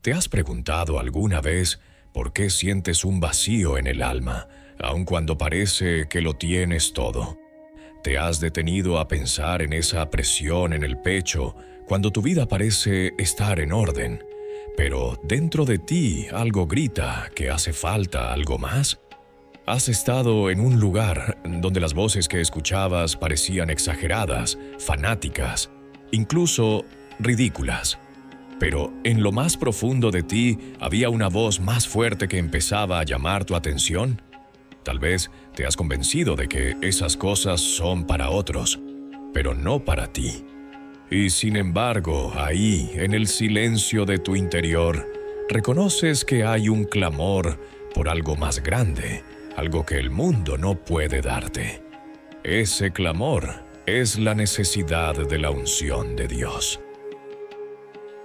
¿Te has preguntado alguna vez por qué sientes un vacío en el alma, aun cuando parece que lo tienes todo? ¿Te has detenido a pensar en esa presión en el pecho cuando tu vida parece estar en orden, pero dentro de ti algo grita que hace falta algo más? ¿Has estado en un lugar donde las voces que escuchabas parecían exageradas, fanáticas, incluso ridículas? Pero en lo más profundo de ti había una voz más fuerte que empezaba a llamar tu atención. Tal vez te has convencido de que esas cosas son para otros, pero no para ti. Y sin embargo, ahí, en el silencio de tu interior, reconoces que hay un clamor por algo más grande, algo que el mundo no puede darte. Ese clamor es la necesidad de la unción de Dios.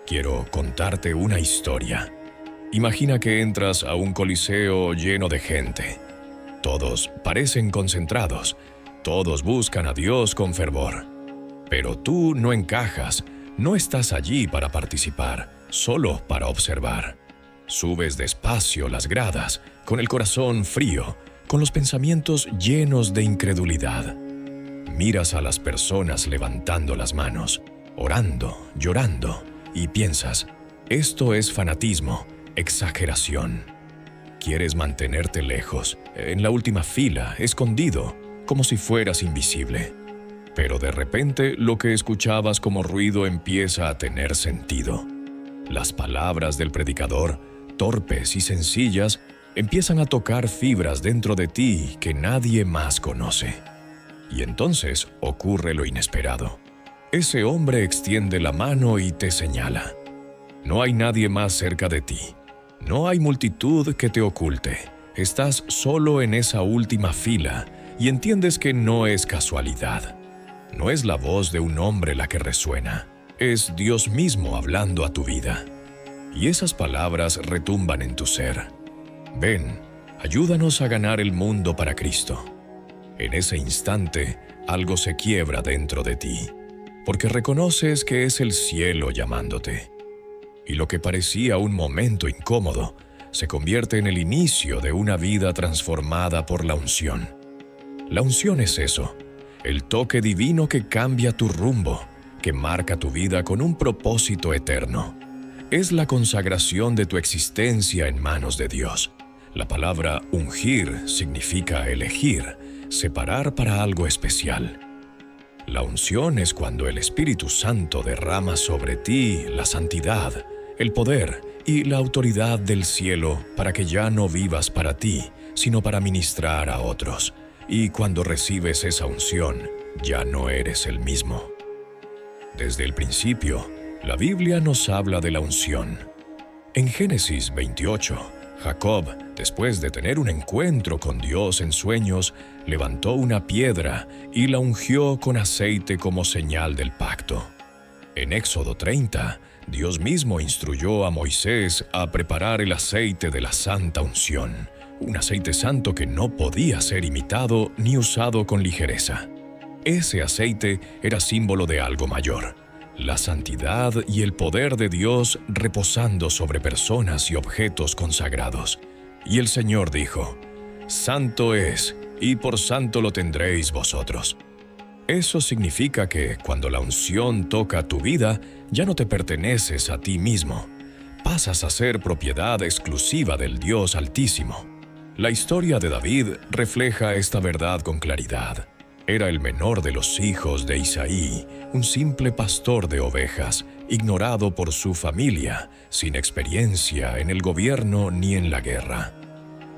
Quiero contarte una historia. Imagina que entras a un coliseo lleno de gente. Todos parecen concentrados, todos buscan a Dios con fervor. Pero tú no encajas, no estás allí para participar, solo para observar. Subes despacio las gradas, con el corazón frío, con los pensamientos llenos de incredulidad. Miras a las personas levantando las manos, orando, llorando, y piensas, esto es fanatismo, exageración. Quieres mantenerte lejos, en la última fila, escondido, como si fueras invisible. Pero de repente lo que escuchabas como ruido empieza a tener sentido. Las palabras del predicador, torpes y sencillas, empiezan a tocar fibras dentro de ti que nadie más conoce. Y entonces ocurre lo inesperado. Ese hombre extiende la mano y te señala. No hay nadie más cerca de ti. No hay multitud que te oculte. Estás solo en esa última fila y entiendes que no es casualidad. No es la voz de un hombre la que resuena. Es Dios mismo hablando a tu vida. Y esas palabras retumban en tu ser. Ven, ayúdanos a ganar el mundo para Cristo. En ese instante, algo se quiebra dentro de ti, porque reconoces que es el cielo llamándote. Y lo que parecía un momento incómodo, se convierte en el inicio de una vida transformada por la unción. La unción es eso, el toque divino que cambia tu rumbo, que marca tu vida con un propósito eterno. Es la consagración de tu existencia en manos de Dios. La palabra ungir significa elegir, separar para algo especial. La unción es cuando el Espíritu Santo derrama sobre ti la santidad, el poder y la autoridad del cielo para que ya no vivas para ti, sino para ministrar a otros. Y cuando recibes esa unción, ya no eres el mismo. Desde el principio, la Biblia nos habla de la unción. En Génesis 28, Jacob, después de tener un encuentro con Dios en sueños, levantó una piedra y la ungió con aceite como señal del pacto. En Éxodo 30, Dios mismo instruyó a Moisés a preparar el aceite de la santa unción, un aceite santo que no podía ser imitado ni usado con ligereza. Ese aceite era símbolo de algo mayor, la santidad y el poder de Dios reposando sobre personas y objetos consagrados. Y el Señor dijo, «Santo es, y por santo lo tendréis vosotros». Eso significa que cuando la unción toca tu vida, ya no te perteneces a ti mismo. Pasas a ser propiedad exclusiva del Dios Altísimo. La historia de David refleja esta verdad con claridad. Era el menor de los hijos de Isaí, un simple pastor de ovejas, ignorado por su familia, sin experiencia en el gobierno ni en la guerra.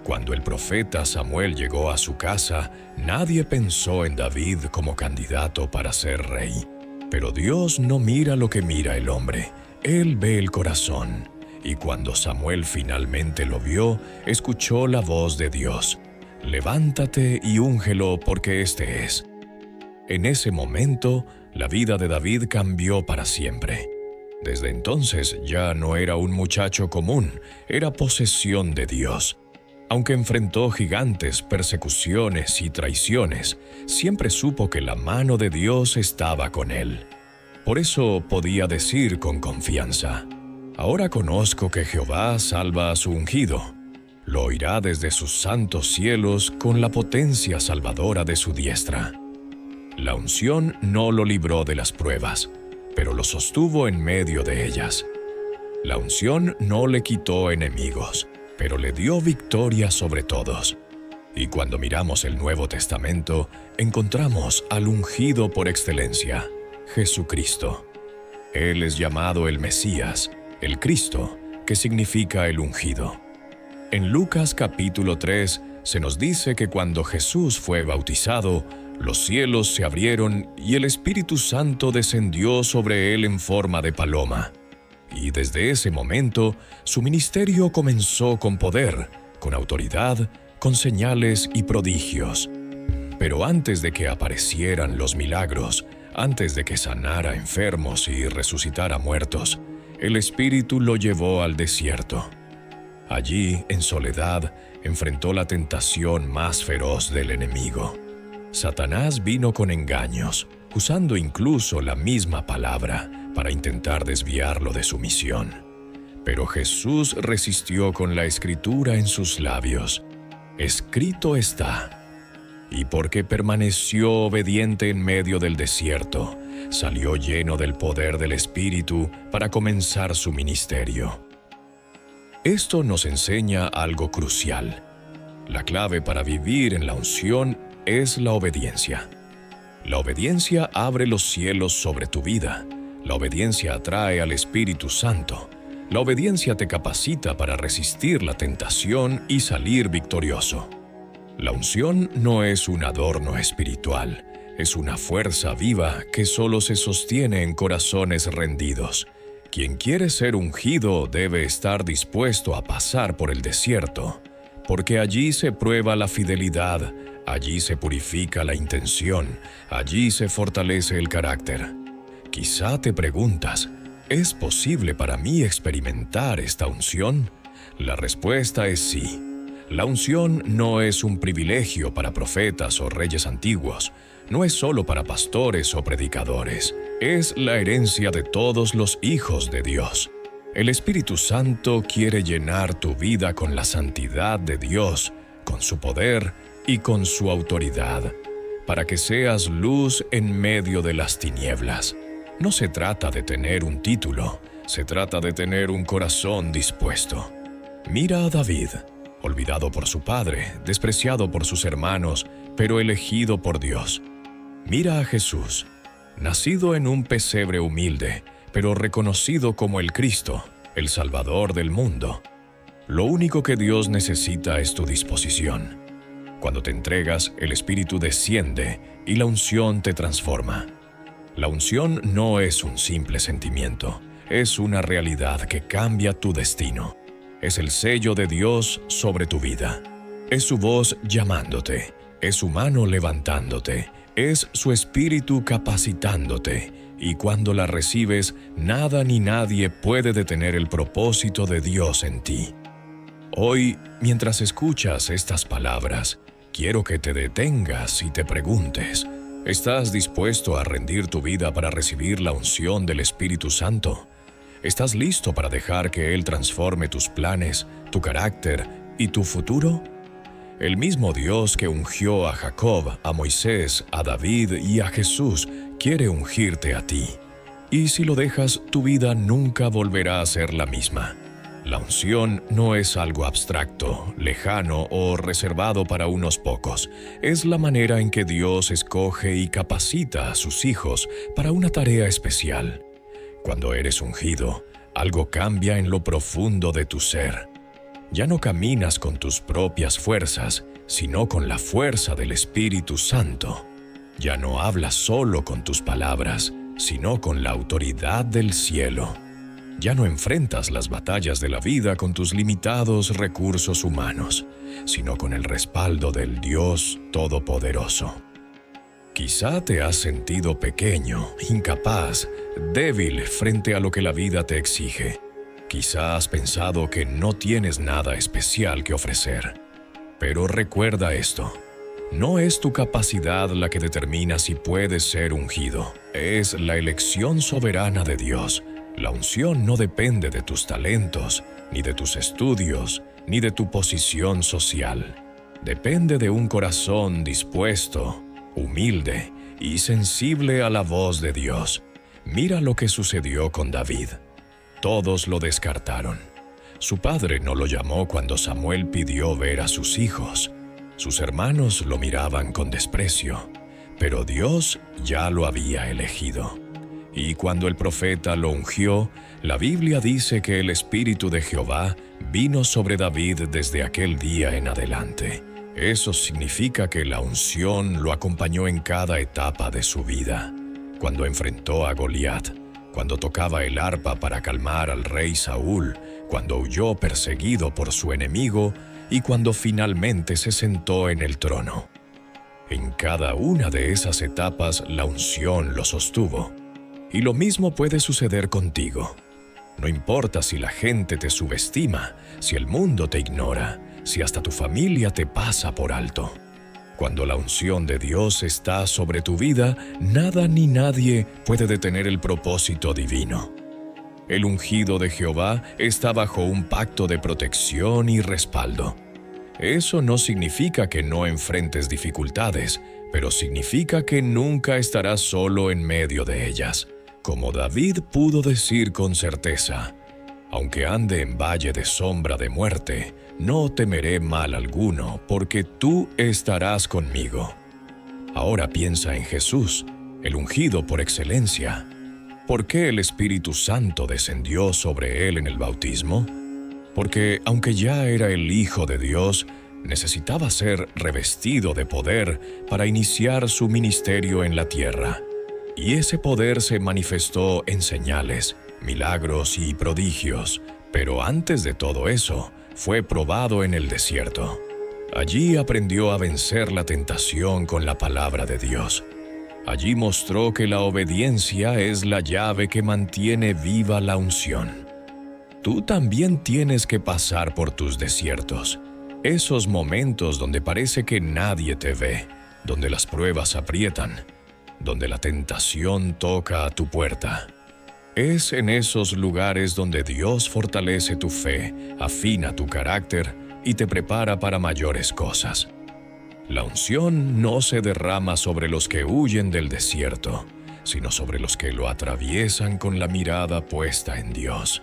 Cuando el profeta Samuel llegó a su casa, nadie pensó en David como candidato para ser rey. Pero Dios no mira lo que mira el hombre, Él ve el corazón. Y cuando Samuel finalmente lo vio, escuchó la voz de Dios. «Levántate y úngelo porque este es». En ese momento, la vida de David cambió para siempre. Desde entonces ya no era un muchacho común, era posesión de Dios. Aunque enfrentó gigantes, persecuciones y traiciones, siempre supo que la mano de Dios estaba con él. Por eso podía decir con confianza, Ahora conozco que Jehová salva a su ungido. Lo oirá desde sus santos cielos con la potencia salvadora de su diestra. La unción no lo libró de las pruebas, pero lo sostuvo en medio de ellas. La unción no le quitó enemigos, pero le dio victoria sobre todos. Y cuando miramos el Nuevo Testamento, encontramos al ungido por excelencia, Jesucristo. Él es llamado el Mesías, el Cristo, que significa el ungido. En Lucas capítulo 3 se nos dice que cuando Jesús fue bautizado, los cielos se abrieron y el Espíritu Santo descendió sobre él en forma de paloma. Y desde ese momento, su ministerio comenzó con poder, con autoridad, con señales y prodigios. Pero antes de que aparecieran los milagros, antes de que sanara enfermos y resucitara muertos, el Espíritu lo llevó al desierto. Allí, en soledad, enfrentó la tentación más feroz del enemigo. Satanás vino con engaños, usando incluso la misma palabra para intentar desviarlo de su misión. Pero Jesús resistió con la escritura en sus labios. Escrito está. Y porque permaneció obediente en medio del desierto, salió lleno del poder del Espíritu para comenzar su ministerio. Esto nos enseña algo crucial. La clave para vivir en la unción es la obediencia. La obediencia abre los cielos sobre tu vida. La obediencia atrae al Espíritu Santo. La obediencia te capacita para resistir la tentación y salir victorioso. La unción no es un adorno espiritual, es una fuerza viva que solo se sostiene en corazones rendidos. Quien quiere ser ungido debe estar dispuesto a pasar por el desierto, porque allí se prueba la fidelidad, allí se purifica la intención, allí se fortalece el carácter. Quizá te preguntas, ¿es posible para mí experimentar esta unción? La respuesta es sí. La unción no es un privilegio para profetas o reyes antiguos, no es solo para pastores o predicadores, es la herencia de todos los hijos de Dios. El Espíritu Santo quiere llenar tu vida con la santidad de Dios, con su poder y con su autoridad, para que seas luz en medio de las tinieblas. No se trata de tener un título, se trata de tener un corazón dispuesto. Mira a David, olvidado por su padre, despreciado por sus hermanos, pero elegido por Dios. Mira a Jesús, nacido en un pesebre humilde, pero reconocido como el Cristo, el Salvador del mundo. Lo único que Dios necesita es tu disposición. Cuando te entregas, el Espíritu desciende y la unción te transforma. La unción no es un simple sentimiento, es una realidad que cambia tu destino. Es el sello de Dios sobre tu vida. Es su voz llamándote, es su mano levantándote, es su Espíritu capacitándote, y cuando la recibes, nada ni nadie puede detener el propósito de Dios en ti. Hoy, mientras escuchas estas palabras, quiero que te detengas y te preguntes, ¿estás dispuesto a rendir tu vida para recibir la unción del Espíritu Santo? ¿Estás listo para dejar que Él transforme tus planes, tu carácter y tu futuro? El mismo Dios que ungió a Jacob, a Moisés, a David y a Jesús, quiere ungirte a ti. Y si lo dejas, tu vida nunca volverá a ser la misma. La unción no es algo abstracto, lejano o reservado para unos pocos. Es la manera en que Dios escoge y capacita a sus hijos para una tarea especial. Cuando eres ungido, algo cambia en lo profundo de tu ser. Ya no caminas con tus propias fuerzas, sino con la fuerza del Espíritu Santo. Ya no hablas solo con tus palabras, sino con la autoridad del cielo. Ya no enfrentas las batallas de la vida con tus limitados recursos humanos, sino con el respaldo del Dios Todopoderoso. Quizá te has sentido pequeño, incapaz, débil frente a lo que la vida te exige. Quizá has pensado que no tienes nada especial que ofrecer. Pero recuerda esto. No es tu capacidad la que determina si puedes ser ungido. Es la elección soberana de Dios, La unción no depende de tus talentos, ni de tus estudios, ni de tu posición social. Depende de un corazón dispuesto, humilde y sensible a la voz de Dios. Mira lo que sucedió con David. Todos lo descartaron. Su padre no lo llamó cuando Samuel pidió ver a sus hijos. Sus hermanos lo miraban con desprecio, pero Dios ya lo había elegido. Y cuando el profeta lo ungió, la Biblia dice que el Espíritu de Jehová vino sobre David desde aquel día en adelante. Eso significa que la unción lo acompañó en cada etapa de su vida. Cuando enfrentó a Goliat, cuando tocaba el arpa para calmar al rey Saúl, cuando huyó perseguido por su enemigo y cuando finalmente se sentó en el trono. En cada una de esas etapas la unción lo sostuvo. Y lo mismo puede suceder contigo. No importa si la gente te subestima, si el mundo te ignora, si hasta tu familia te pasa por alto. Cuando la unción de Dios está sobre tu vida, nada ni nadie puede detener el propósito divino. El ungido de Jehová está bajo un pacto de protección y respaldo. Eso no significa que no enfrentes dificultades, pero significa que nunca estarás solo en medio de ellas. Como David pudo decir con certeza, aunque ande en valle de sombra de muerte, no temeré mal alguno, porque tú estarás conmigo. Ahora piensa en Jesús, el ungido por excelencia. ¿Por qué el Espíritu Santo descendió sobre él en el bautismo? Porque, aunque ya era el Hijo de Dios, necesitaba ser revestido de poder para iniciar su ministerio en la tierra. Y ese poder se manifestó en señales, milagros y prodigios, pero antes de todo eso, fue probado en el desierto. Allí aprendió a vencer la tentación con la palabra de Dios. Allí mostró que la obediencia es la llave que mantiene viva la unción. Tú también tienes que pasar por tus desiertos, esos momentos donde parece que nadie te ve, donde las pruebas aprietan, donde la tentación toca a tu puerta. Es en esos lugares donde Dios fortalece tu fe, afina tu carácter y te prepara para mayores cosas. La unción no se derrama sobre los que huyen del desierto, sino sobre los que lo atraviesan con la mirada puesta en Dios.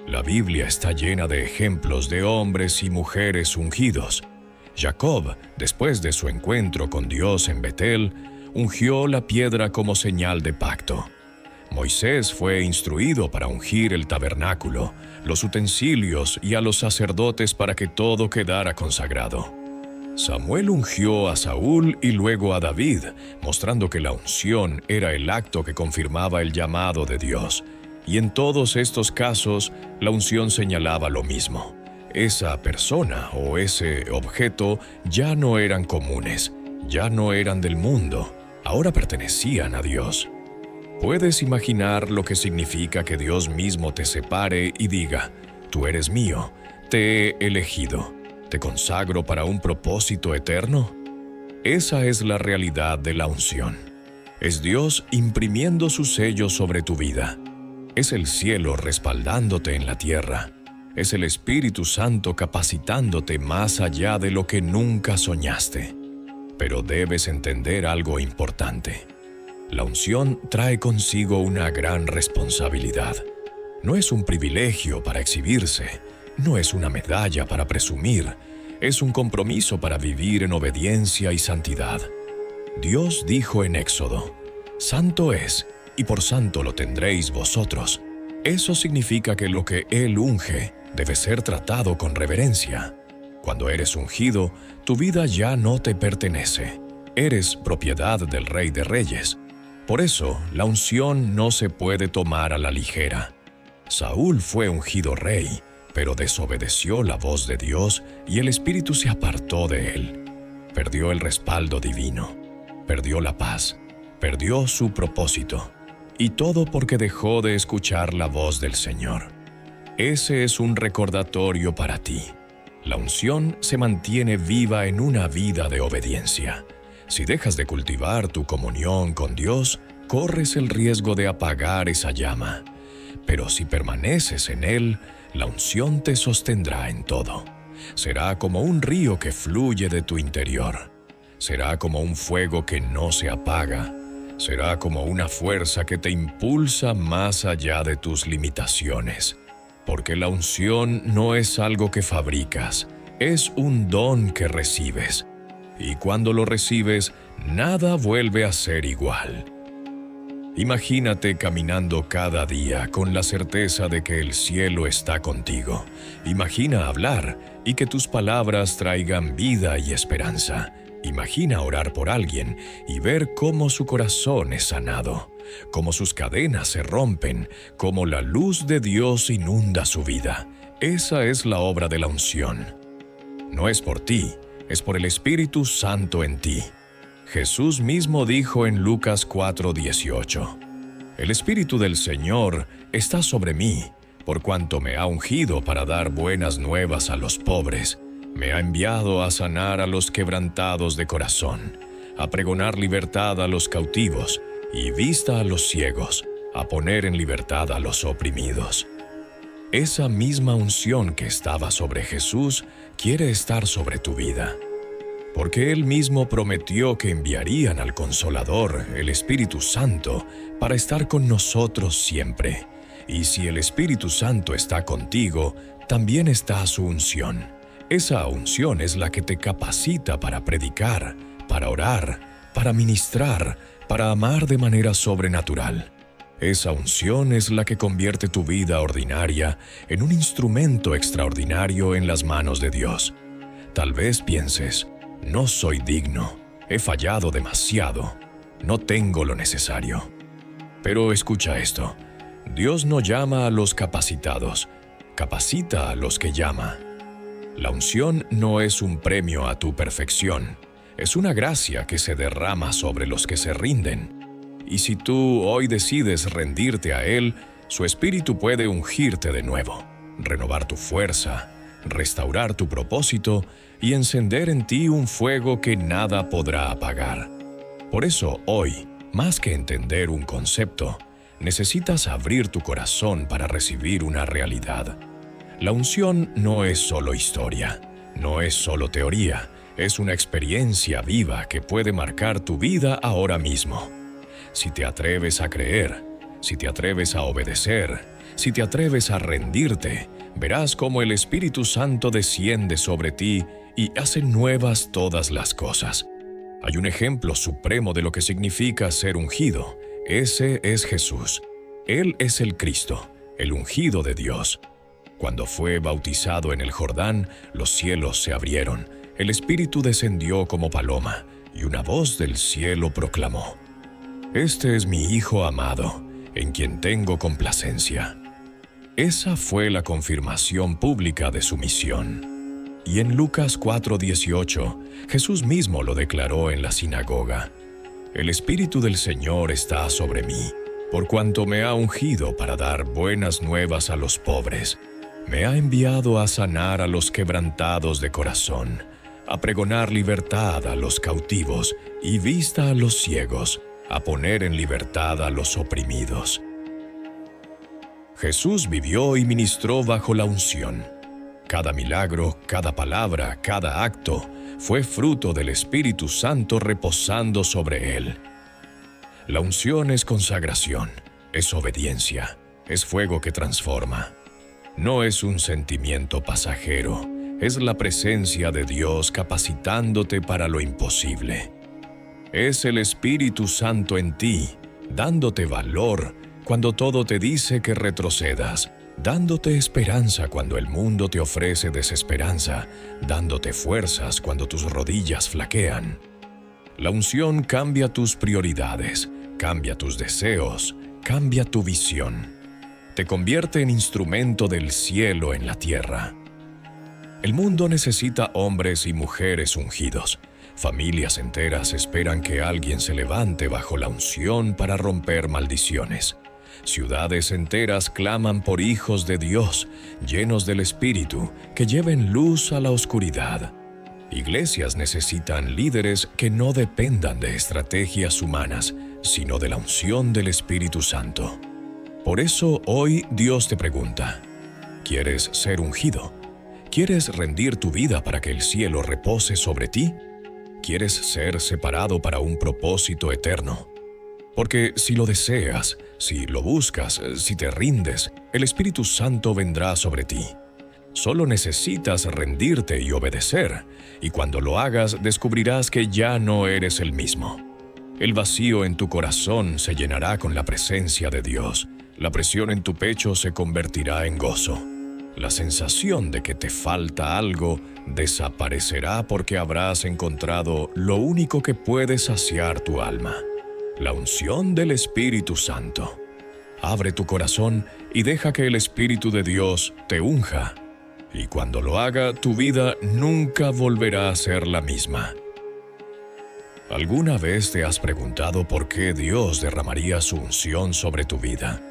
La Biblia está llena de ejemplos de hombres y mujeres ungidos. Jacob, después de su encuentro con Dios en Betel, ungió la piedra como señal de pacto. Moisés fue instruido para ungir el tabernáculo, los utensilios y a los sacerdotes para que todo quedara consagrado. Samuel ungió a Saúl y luego a David, mostrando que la unción era el acto que confirmaba el llamado de Dios. Y en todos estos casos, la unción señalaba lo mismo. Esa persona o ese objeto ya no eran comunes, ya no eran del mundo, ahora pertenecían a Dios. ¿Puedes imaginar lo que significa que Dios mismo te separe y diga, tú eres mío, te he elegido, te consagro para un propósito eterno? Esa es la realidad de la unción. Es Dios imprimiendo su sello sobre tu vida. Es el cielo respaldándote en la tierra. Es el Espíritu Santo capacitándote más allá de lo que nunca soñaste. Pero debes entender algo importante. La unción trae consigo una gran responsabilidad. No es un privilegio para exhibirse, no es una medalla para presumir, es un compromiso para vivir en obediencia y santidad. Dios dijo en Éxodo, «Santo es, y por santo lo tendréis vosotros». Eso significa que lo que Él unge debe ser tratado con reverencia. Cuando eres ungido, tu vida ya no te pertenece. Eres propiedad del Rey de Reyes. Por eso, la unción no se puede tomar a la ligera. Saúl fue ungido rey, pero desobedeció la voz de Dios y el Espíritu se apartó de él. Perdió el respaldo divino, perdió la paz, perdió su propósito, y todo porque dejó de escuchar la voz del Señor. Ese es un recordatorio para ti. La unción se mantiene viva en una vida de obediencia. Si dejas de cultivar tu comunión con Dios, corres el riesgo de apagar esa llama. pero si permaneces en Él, la unción te sostendrá en todo. Será como un río que fluye de tu interior. Será como un fuego que no se apaga. Será como una fuerza que te impulsa más allá de tus limitaciones. Porque la unción no es algo que fabricas, es un don que recibes. Y cuando lo recibes, nada vuelve a ser igual. Imagínate caminando cada día con la certeza de que el cielo está contigo. Imagina hablar y que tus palabras traigan vida y esperanza. Imagina orar por alguien y ver cómo su corazón es sanado, cómo sus cadenas se rompen, cómo la luz de Dios inunda su vida. Esa es la obra de la unción. No es por ti, es por el Espíritu Santo en ti. Jesús mismo dijo en Lucas 4:18, «El Espíritu del Señor está sobre mí, por cuanto me ha ungido para dar buenas nuevas a los pobres. Me ha enviado a sanar a los quebrantados de corazón, a pregonar libertad a los cautivos y vista a los ciegos, a poner en libertad a los oprimidos». Esa misma unción que estaba sobre Jesús quiere estar sobre tu vida. Porque Él mismo prometió que enviarían al Consolador, el Espíritu Santo, para estar con nosotros siempre. Y si el Espíritu Santo está contigo, también está su unción. Esa unción es la que te capacita para predicar, para orar, para ministrar, para amar de manera sobrenatural. Esa unción es la que convierte tu vida ordinaria en un instrumento extraordinario en las manos de Dios. Tal vez pienses, no soy digno, he fallado demasiado, no tengo lo necesario. Pero escucha esto, Dios no llama a los capacitados, capacita a los que llama. La unción no es un premio a tu perfección, es una gracia que se derrama sobre los que se rinden. Y si tú hoy decides rendirte a Él, su Espíritu puede ungirte de nuevo, renovar tu fuerza, restaurar tu propósito y encender en ti un fuego que nada podrá apagar. Por eso hoy, más que entender un concepto, necesitas abrir tu corazón para recibir una realidad. La unción no es solo historia, no es solo teoría, es una experiencia viva que puede marcar tu vida ahora mismo. Si te atreves a creer, si te atreves a obedecer, si te atreves a rendirte, verás cómo el Espíritu Santo desciende sobre ti y hace nuevas todas las cosas. Hay un ejemplo supremo de lo que significa ser ungido. Ese es Jesús. Él es el Cristo, el ungido de Dios. Cuando fue bautizado en el Jordán, los cielos se abrieron, el Espíritu descendió como paloma, y una voz del cielo proclamó: «Este es mi Hijo amado, en quien tengo complacencia». Esa fue la confirmación pública de su misión. Y en Lucas 4:18, Jesús mismo lo declaró en la sinagoga: «El Espíritu del Señor está sobre mí, por cuanto me ha ungido para dar buenas nuevas a los pobres. Me ha enviado a sanar a los quebrantados de corazón, a pregonar libertad a los cautivos y vista a los ciegos, a poner en libertad a los oprimidos». Jesús vivió y ministró bajo la unción. Cada milagro, cada palabra, cada acto fue fruto del Espíritu Santo reposando sobre él. La unción es consagración, es obediencia, es fuego que transforma. No es un sentimiento pasajero, es la presencia de Dios capacitándote para lo imposible. Es el Espíritu Santo en ti, dándote valor cuando todo te dice que retrocedas, dándote esperanza cuando el mundo te ofrece desesperanza, dándote fuerzas cuando tus rodillas flaquean. La unción cambia tus prioridades, cambia tus deseos, cambia tu visión. Te convierte en instrumento del cielo en la tierra. El mundo necesita hombres y mujeres ungidos. Familias enteras esperan que alguien se levante bajo la unción para romper maldiciones. Ciudades enteras claman por hijos de Dios, llenos del Espíritu, que lleven luz a la oscuridad. Iglesias necesitan líderes que no dependan de estrategias humanas, sino de la unción del Espíritu Santo. Por eso hoy Dios te pregunta, ¿quieres ser ungido? ¿Quieres rendir tu vida para que el cielo repose sobre ti? ¿Quieres ser separado para un propósito eterno? Porque si lo deseas, si lo buscas, si te rindes, el Espíritu Santo vendrá sobre ti. Solo necesitas rendirte y obedecer, y cuando lo hagas descubrirás que ya no eres el mismo. El vacío en tu corazón se llenará con la presencia de Dios. La presión en tu pecho se convertirá en gozo. La sensación de que te falta algo desaparecerá porque habrás encontrado lo único que puede saciar tu alma: la unción del Espíritu Santo. Abre tu corazón y deja que el Espíritu de Dios te unja. Y cuando lo haga, tu vida nunca volverá a ser la misma. ¿Alguna vez te has preguntado por qué Dios derramaría su unción sobre tu vida?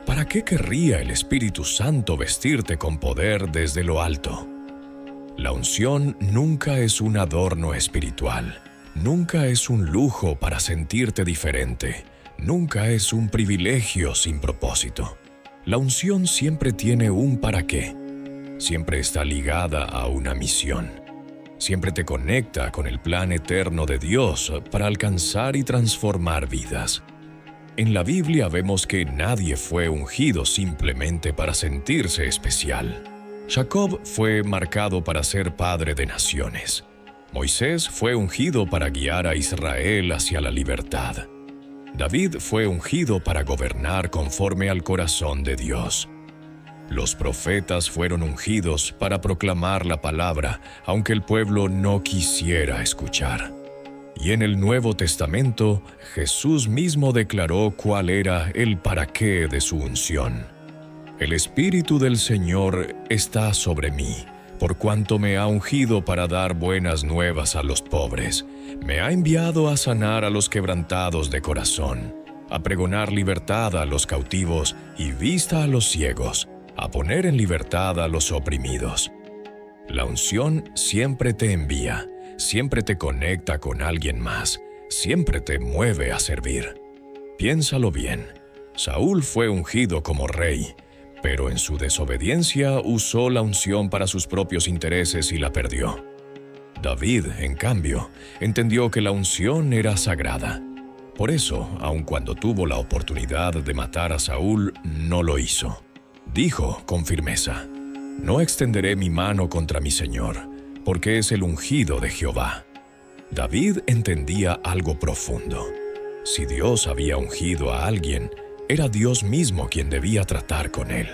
¿Para qué querría el Espíritu Santo vestirte con poder desde lo alto? La unción nunca es un adorno espiritual. Nunca es un lujo para sentirte diferente. Nunca es un privilegio sin propósito. La unción siempre tiene un para qué. Siempre está ligada a una misión. Siempre te conecta con el plan eterno de Dios para alcanzar y transformar vidas. En la Biblia vemos que nadie fue ungido simplemente para sentirse especial. Jacob fue marcado para ser padre de naciones. Moisés fue ungido para guiar a Israel hacia la libertad. David fue ungido para gobernar conforme al corazón de Dios. Los profetas fueron ungidos para proclamar la palabra, aunque el pueblo no quisiera escuchar. Y en el Nuevo Testamento, Jesús mismo declaró cuál era el para qué de su unción. El Espíritu del Señor está sobre mí, por cuanto me ha ungido para dar buenas nuevas a los pobres. Me ha enviado a sanar a los quebrantados de corazón, a pregonar libertad a los cautivos y vista a los ciegos, a poner en libertad a los oprimidos. La unción siempre te envía, siempre te conecta con alguien más, siempre te mueve a servir. Piénsalo bien. Saúl fue ungido como rey, pero en su desobediencia usó la unción para sus propios intereses y la perdió. David, en cambio, entendió que la unción era sagrada. Por eso, aun cuando tuvo la oportunidad de matar a Saúl, no lo hizo. Dijo con firmeza: «No extenderé mi mano contra mi Señor, porque es el ungido de Jehová». David entendía algo profundo. Si Dios había ungido a alguien, era Dios mismo quien debía tratar con él.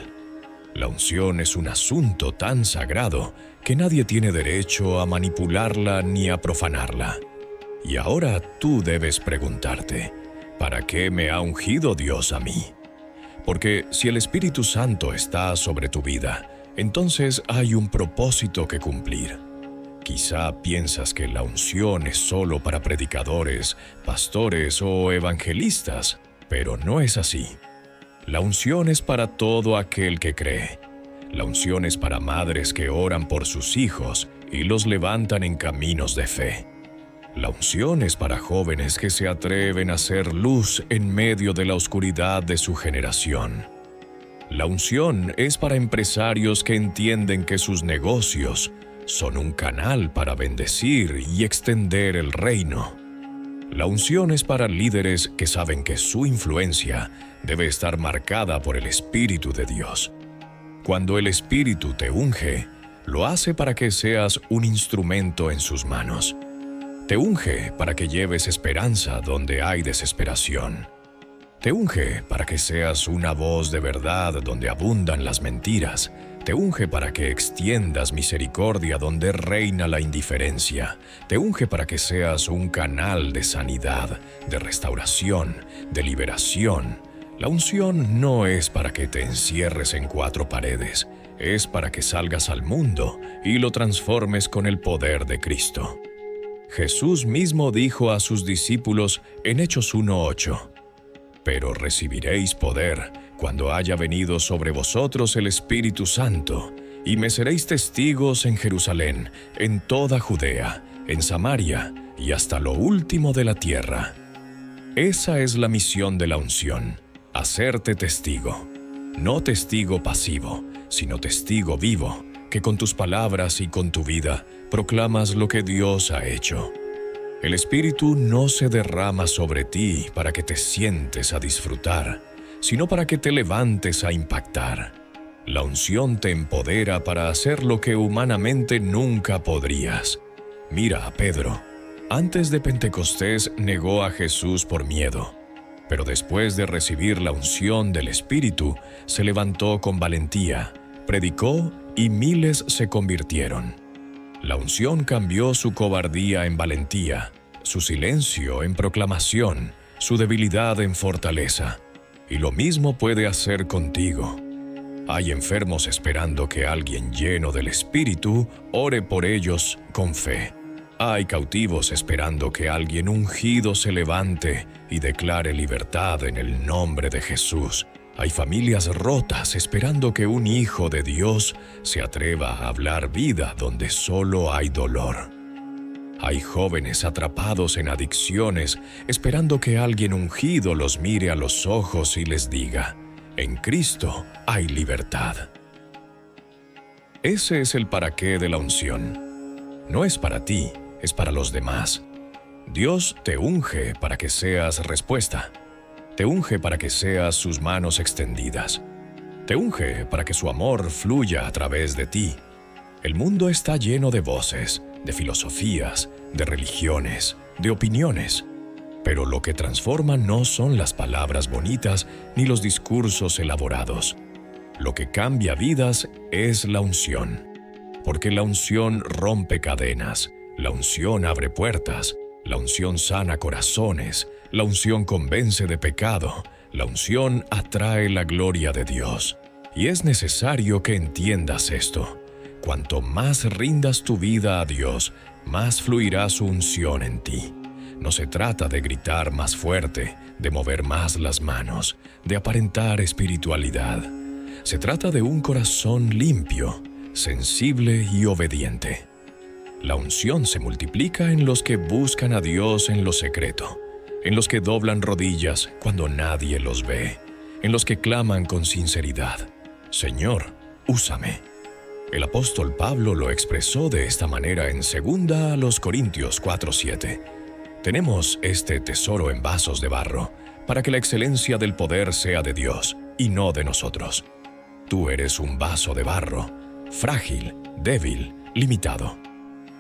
La unción es un asunto tan sagrado que nadie tiene derecho a manipularla ni a profanarla. Y ahora tú debes preguntarte: ¿para qué me ha ungido Dios a mí? Porque si el Espíritu Santo está sobre tu vida, entonces hay un propósito que cumplir. Quizá piensas que la unción es solo para predicadores, pastores o evangelistas, pero no es así. La unción es para todo aquel que cree. La unción es para madres que oran por sus hijos y los levantan en caminos de fe. La unción es para jóvenes que se atreven a ser luz en medio de la oscuridad de su generación. La unción es para empresarios que entienden que sus negocios son un canal para bendecir y extender el reino. La unción es para líderes que saben que su influencia debe estar marcada por el Espíritu de Dios. Cuando el Espíritu te unge, lo hace para que seas un instrumento en sus manos. Te unge para que lleves esperanza donde hay desesperación. Te unge para que seas una voz de verdad donde abundan las mentiras. Te unge para que extiendas misericordia donde reina la indiferencia. Te unge para que seas un canal de sanidad, de restauración, de liberación. La unción no es para que te encierres en cuatro paredes. Es para que salgas al mundo y lo transformes con el poder de Cristo. Jesús mismo dijo a sus discípulos en Hechos 1:8: «Pero recibiréis poder cuando haya venido sobre vosotros el Espíritu Santo, y me seréis testigos en Jerusalén, en toda Judea, en Samaria y hasta lo último de la tierra». Esa es la misión de la unción. hacerte testigo. No testigo pasivo, sino testigo vivo, que con tus palabras y con tu vida proclamas lo que Dios ha hecho. El Espíritu no se derrama sobre ti para que te sientes a disfrutar, sino para que te levantes a impactar. La unción te empodera para hacer lo que humanamente nunca podrías. Mira a Pedro. Antes de Pentecostés negó a Jesús por miedo, pero después de recibir la unción del Espíritu, se levantó con valentía, predicó y miles se convirtieron. La unción cambió su cobardía en valentía, su silencio en proclamación, su debilidad en fortaleza. Y lo mismo puede hacer contigo. Hay enfermos esperando que alguien lleno del Espíritu ore por ellos con fe. Hay cautivos esperando que alguien ungido se levante y declare libertad en el nombre de Jesús. Hay familias rotas esperando que un hijo de Dios se atreva a hablar vida donde solo hay dolor. Hay jóvenes atrapados en adicciones esperando que alguien ungido los mire a los ojos y les diga: en Cristo hay libertad. Ese es el para qué de la unción. No es para ti, es para los demás. Dios te unge para que seas respuesta. Te unge para que seas sus manos extendidas. Te unge para que su amor fluya a través de ti. El mundo está lleno de voces, de filosofías, de religiones, de opiniones. Pero lo que transforma no son las palabras bonitas ni los discursos elaborados. Lo que cambia vidas es la unción. Porque la unción rompe cadenas, la unción abre puertas, la unción sana corazones, la unción convence de pecado, la unción atrae la gloria de Dios. Y es necesario que entiendas esto. Cuanto más rindas tu vida a Dios, más fluirá su unción en ti. No se trata de gritar más fuerte, de mover más las manos, de aparentar espiritualidad. Se trata de un corazón limpio, sensible y obediente. La unción se multiplica en los que buscan a Dios en lo secreto, en los que doblan rodillas cuando nadie los ve, en los que claman con sinceridad: Señor, úsame. El apóstol Pablo lo expresó de esta manera en 2 Corintios 4:7. Tenemos este tesoro en vasos de barro, para que la excelencia del poder sea de Dios y no de nosotros. Tú eres un vaso de barro, frágil, débil, limitado.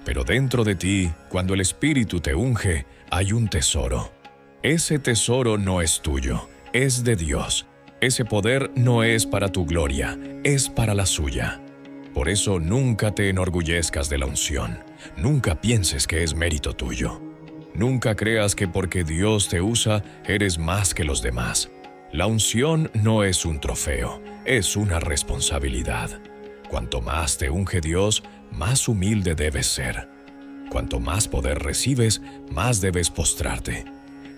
Pero dentro de ti, cuando el Espíritu te unge, hay un tesoro. Ese tesoro no es tuyo, es de Dios. Ese poder no es para tu gloria, es para la suya. Por eso nunca te enorgullezcas de la unción. Nunca pienses que es mérito tuyo. Nunca creas que porque Dios te usa, eres más que los demás. La unción no es un trofeo, es una responsabilidad. Cuanto más te unge Dios, más humilde debes ser. Cuanto más poder recibes, más debes postrarte.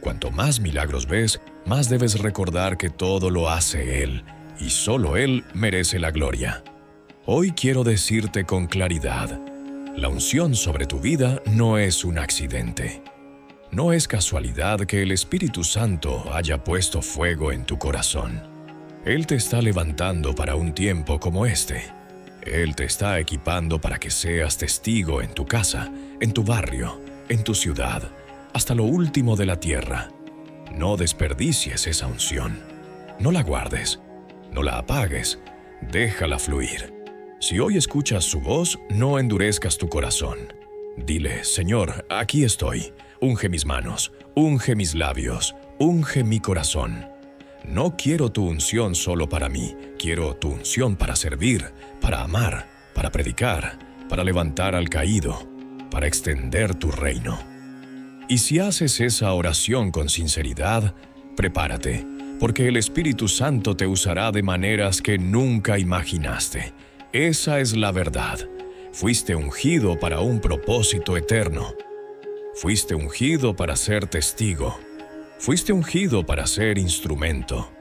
Cuanto más milagros ves, más debes recordar que todo lo hace Él, y solo Él merece la gloria. Hoy quiero decirte con claridad: la unción sobre tu vida no es un accidente. No es casualidad que el Espíritu Santo haya puesto fuego en tu corazón. Él te está levantando para un tiempo como este. Él te está equipando para que seas testigo en tu casa, en tu barrio, en tu ciudad, hasta lo último de la tierra. No desperdicies esa unción. No la guardes. No la apagues. Déjala fluir. Si hoy escuchas su voz, no endurezcas tu corazón. Dile: Señor, aquí estoy. Unge mis manos, unge mis labios, unge mi corazón. No quiero tu unción solo para mí, quiero tu unción para servir, para amar, para predicar, para levantar al caído, para extender tu reino. Y si haces esa oración con sinceridad, prepárate, porque el Espíritu Santo te usará de maneras que nunca imaginaste. Esa es la verdad. Fuiste ungido para un propósito eterno. Fuiste ungido para ser testigo. Fuiste ungido para ser instrumento.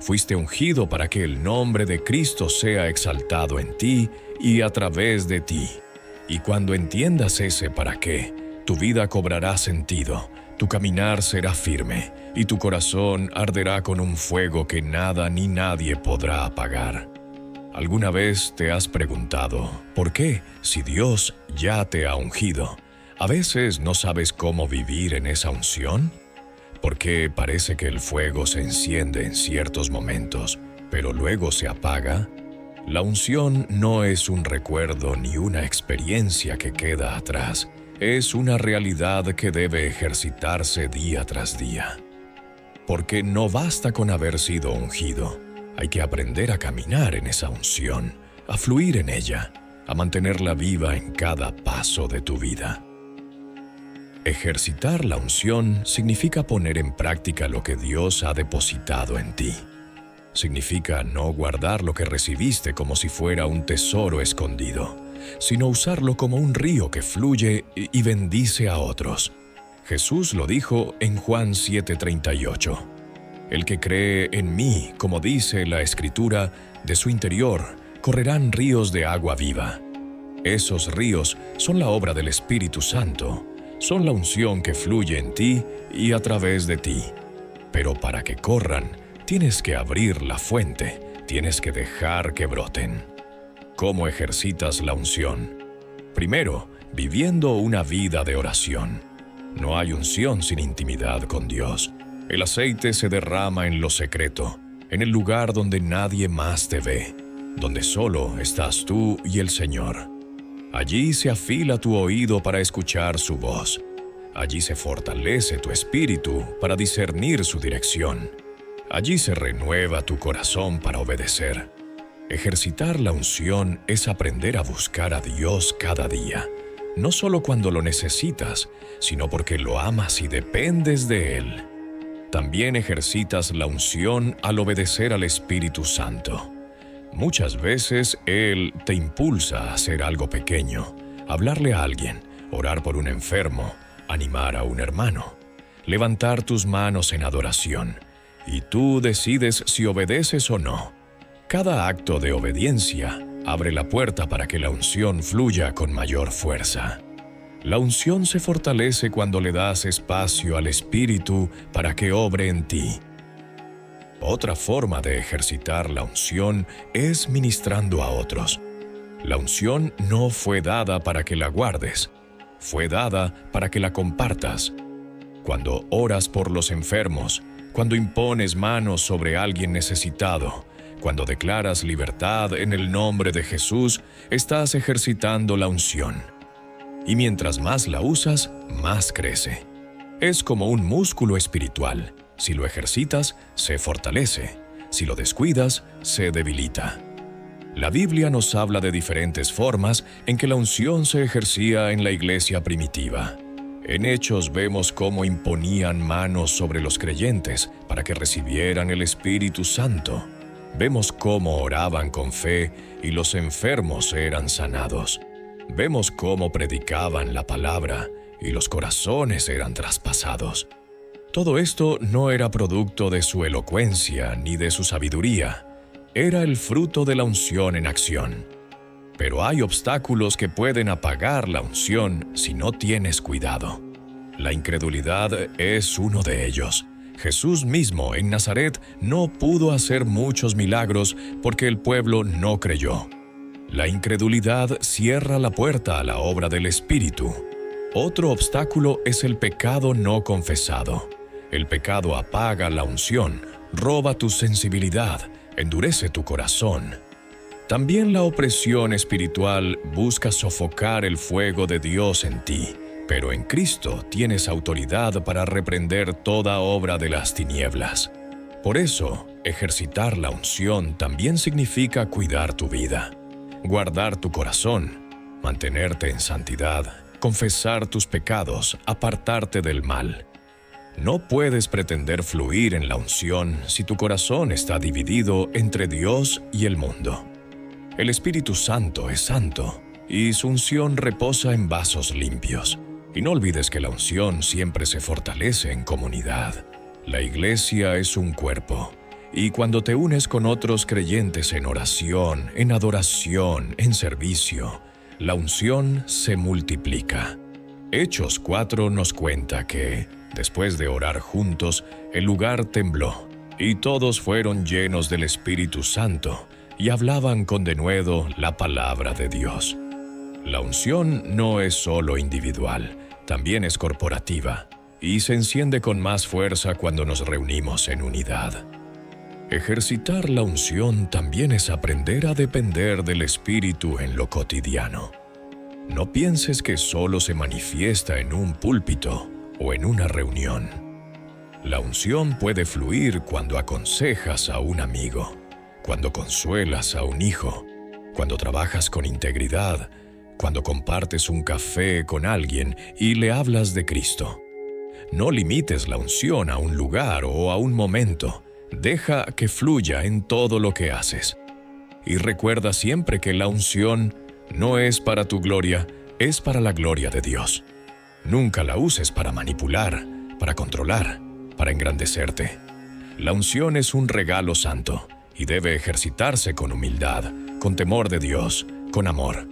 Fuiste ungido para que el nombre de Cristo sea exaltado en ti y a través de ti. Y cuando entiendas ese para qué, tu vida cobrará sentido, tu caminar será firme y tu corazón arderá con un fuego que nada ni nadie podrá apagar. ¿Alguna vez te has preguntado por qué, si Dios ya te ha ungido, a veces no sabes cómo vivir en esa unción? ¿Por qué parece que el fuego se enciende en ciertos momentos, pero luego se apaga? La unción no es un recuerdo ni una experiencia que queda atrás. Es una realidad que debe ejercitarse día tras día. Porque no basta con haber sido ungido. Hay que aprender a caminar en esa unción, a fluir en ella, a mantenerla viva en cada paso de tu vida. Ejercitar la unción significa poner en práctica lo que Dios ha depositado en ti. Significa no guardar lo que recibiste como si fuera un tesoro escondido, sino usarlo como un río que fluye y bendice a otros. Jesús lo dijo en Juan 7:38. El que cree en mí, como dice la Escritura, de su interior correrán ríos de agua viva. Esos ríos son la obra del Espíritu Santo, son la unción que fluye en ti y a través de ti. Pero para que corran, tienes que abrir la fuente, tienes que dejar que broten. ¿Cómo ejercitas la unción? Primero, viviendo una vida de oración. No hay unción sin intimidad con Dios. El aceite se derrama en lo secreto, en el lugar donde nadie más te ve, donde solo estás tú y el Señor. Allí se afila tu oído para escuchar su voz. Allí se fortalece tu espíritu para discernir su dirección. Allí se renueva tu corazón para obedecer. Ejercitar la unción es aprender a buscar a Dios cada día, no solo cuando lo necesitas, sino porque lo amas y dependes de Él. También ejercitas la unción al obedecer al Espíritu Santo. Muchas veces Él te impulsa a hacer algo pequeño, hablarle a alguien, orar por un enfermo, animar a un hermano, levantar tus manos en adoración, y tú decides si obedeces o no. Cada acto de obediencia abre la puerta para que la unción fluya con mayor fuerza. La unción se fortalece cuando le das espacio al Espíritu para que obre en ti. Otra forma de ejercitar la unción es ministrando a otros. La unción no fue dada para que la guardes, fue dada para que la compartas. Cuando oras por los enfermos, cuando impones manos sobre alguien necesitado, cuando declaras libertad en el nombre de Jesús, estás ejercitando la unción. Y mientras más la usas, más crece. Es como un músculo espiritual. Si lo ejercitas, se fortalece. Si lo descuidas, se debilita. La Biblia nos habla de diferentes formas en que la unción se ejercía en la iglesia primitiva. En Hechos vemos cómo imponían manos sobre los creyentes para que recibieran el Espíritu Santo. Vemos cómo oraban con fe y los enfermos eran sanados. Vemos cómo predicaban la palabra y los corazones eran traspasados. Todo esto no era producto de su elocuencia ni de su sabiduría. Era el fruto de la unción en acción. Pero hay obstáculos que pueden apagar la unción si no tienes cuidado. La incredulidad es uno de ellos. Jesús mismo en Nazaret no pudo hacer muchos milagros porque el pueblo no creyó. La incredulidad cierra la puerta a la obra del Espíritu. Otro obstáculo es el pecado no confesado. El pecado apaga la unción, roba tu sensibilidad, endurece tu corazón. También la opresión espiritual busca sofocar el fuego de Dios en ti, pero en Cristo tienes autoridad para reprender toda obra de las tinieblas. Por eso, ejercitar la unción también significa cuidar tu vida, guardar tu corazón, mantenerte en santidad, confesar tus pecados, apartarte del mal. No puedes pretender fluir en la unción si tu corazón está dividido entre Dios y el mundo. El Espíritu Santo es santo y su unción reposa en vasos limpios. Y no olvides que la unción siempre se fortalece en comunidad. La iglesia es un cuerpo, y cuando te unes con otros creyentes en oración, en adoración, en servicio, la unción se multiplica. Hechos 4 nos cuenta que, después de orar juntos, el lugar tembló, y todos fueron llenos del Espíritu Santo, y hablaban con denuedo la palabra de Dios. La unción no es solo individual, también es corporativa, y se enciende con más fuerza cuando nos reunimos en unidad. Ejercitar la unción también es aprender a depender del Espíritu en lo cotidiano. No pienses que solo se manifiesta en un púlpito o en una reunión. La unción puede fluir cuando aconsejas a un amigo, cuando consuelas a un hijo, cuando trabajas con integridad, cuando compartes un café con alguien y le hablas de Cristo. No limites la unción a un lugar o a un momento. Deja que fluya en todo lo que haces. Y recuerda siempre que la unción no es para tu gloria, es para la gloria de Dios. Nunca la uses para manipular, para controlar, para engrandecerte. La unción es un regalo santo y debe ejercitarse con humildad, con temor de Dios, con amor.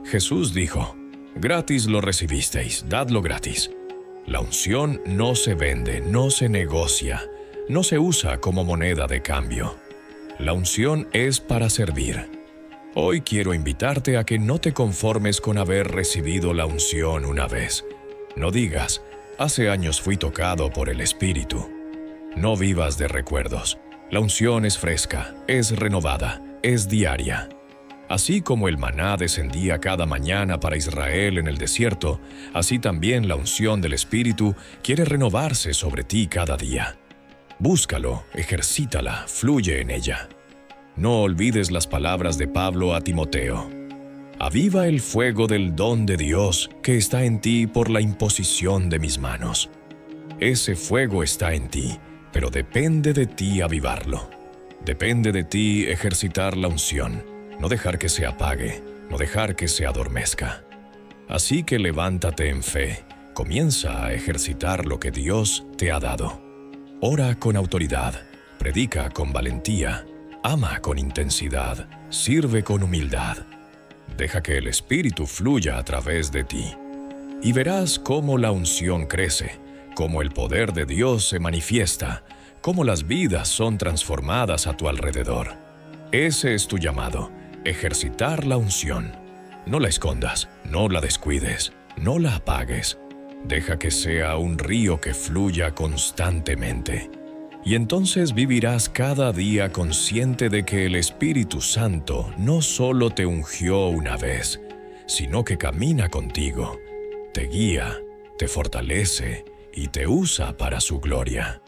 Jesús dijo: gratis lo recibisteis, dadlo gratis. La unción no se vende, no se negocia, no se usa como moneda de cambio. La unción es para servir. Hoy quiero invitarte a que no te conformes con haber recibido la unción una vez. No digas: hace años fui tocado por el Espíritu. No vivas de recuerdos. La unción es fresca, es renovada, es diaria. Así como el maná descendía cada mañana para Israel en el desierto, así también la unción del Espíritu quiere renovarse sobre ti cada día. Búscalo, ejercítala, fluye en ella. No olvides las palabras de Pablo a Timoteo. Aviva el fuego del don de Dios que está en ti por la imposición de mis manos. Ese fuego está en ti, pero depende de ti avivarlo. Depende de ti ejercitar la unción, no dejar que se apague, no dejar que se adormezca. Así que levántate en fe, comienza a ejercitar lo que Dios te ha dado. Ora con autoridad, predica con valentía, ama con intensidad, sirve con humildad. Deja que el Espíritu fluya a través de ti. Y verás cómo la unción crece, cómo el poder de Dios se manifiesta, cómo las vidas son transformadas a tu alrededor. Ese es tu llamado, ejercitar la unción. No la escondas, no la descuides, no la apagues. Deja que sea un río que fluya constantemente. Y entonces vivirás cada día consciente de que el Espíritu Santo no solo te ungió una vez, sino que camina contigo, te guía, te fortalece y te usa para su gloria.